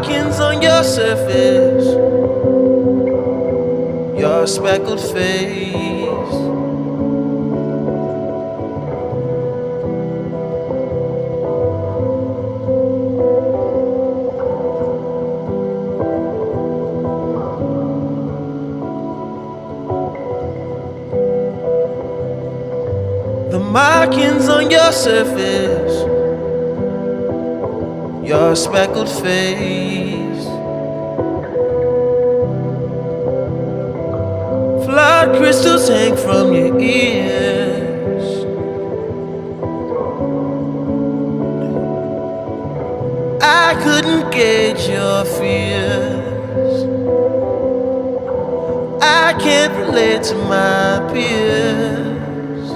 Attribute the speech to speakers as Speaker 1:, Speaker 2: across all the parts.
Speaker 1: markings on your surface, your speckled face. The markings on your surface, your speckled face. Flood crystals hang from your ears. I couldn't gauge your fears. I can't relate to my peers.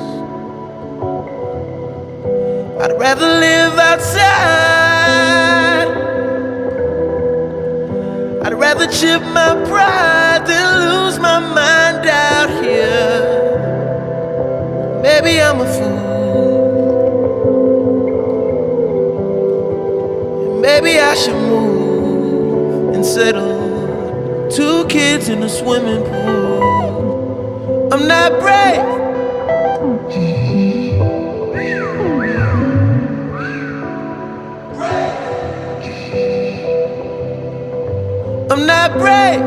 Speaker 1: I'd rather live outside. I'd rather chip my pride than lose my mind out here. Maybe I'm a fool. Maybe I should move and settle. 2 kids in a swimming pool. I'm not brave. I'm not brave.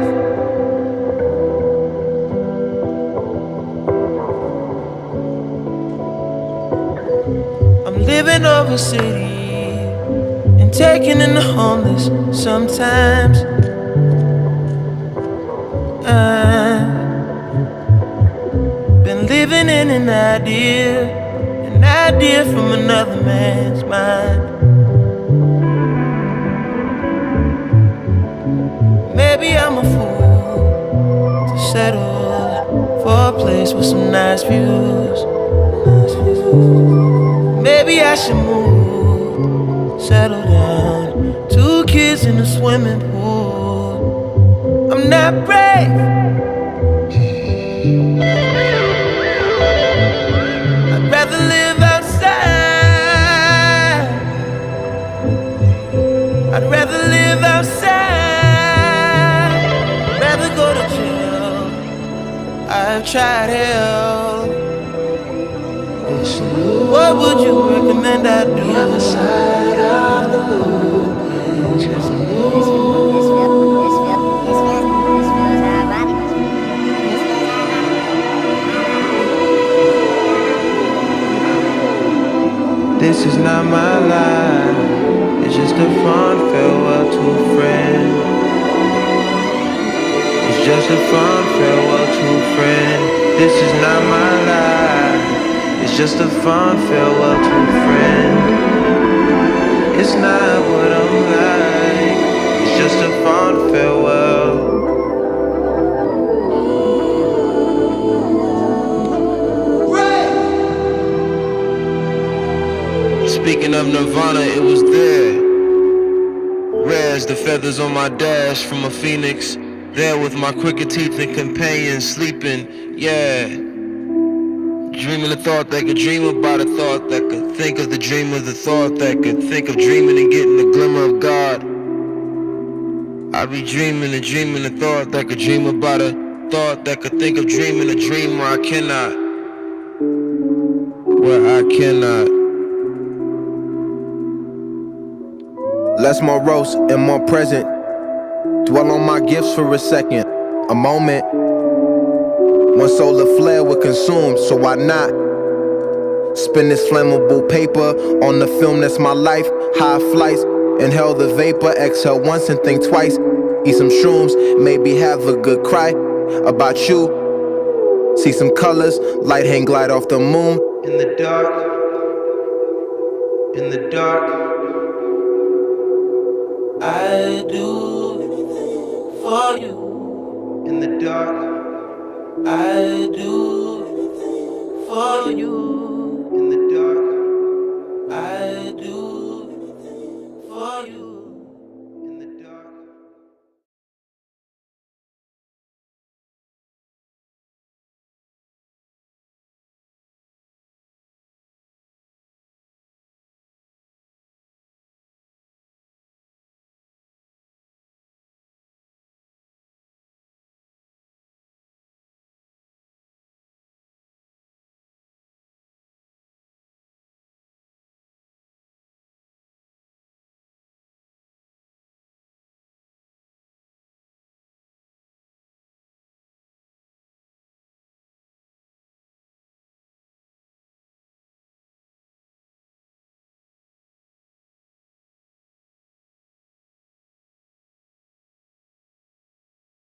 Speaker 1: I'm living overseas and taking in the homeless sometimes. I've been living in an idea from another man's mind. Maybe I'm a fool to settle for a place with some nice views. Maybe I should move, settle down. 2 kids in a swimming pool. I'm not brave. I'd rather live outside. I'd rather live outside. I've tried hell. What would you recommend I do? The other side of the moon. This is not my life. It's just a fond farewell to a friend. It's just a fond farewell to a friend. This is not my life. It's just a fond farewell to a friend. It's not what I'm like. It's just a fond farewell. Speaking of Nirvana, it was there. Rare as the feathers on my dash from a phoenix. There with my crooked teeth and companions sleeping, yeah. Dreaming a thought that could dream about a thought that could think of the dream of the thought that could think of dreaming and getting the glimmer of God. I be dreaming and dreaming a thought that could dream about a thought that could think of dreaming a dream where I cannot. Less morose and more present. Dwell on my gifts for a second, a moment. One solar flare would consume, so why not? Spin this flammable paper on the film that's my life. High flights, inhale the vapor, exhale once and think twice. Eat some shrooms, maybe have a good cry about you. See some colors, light hang glide off the moon. In the dark, in the dark, I do anything for you. In the dark, I do anything for you. In the dark, I do anything for you.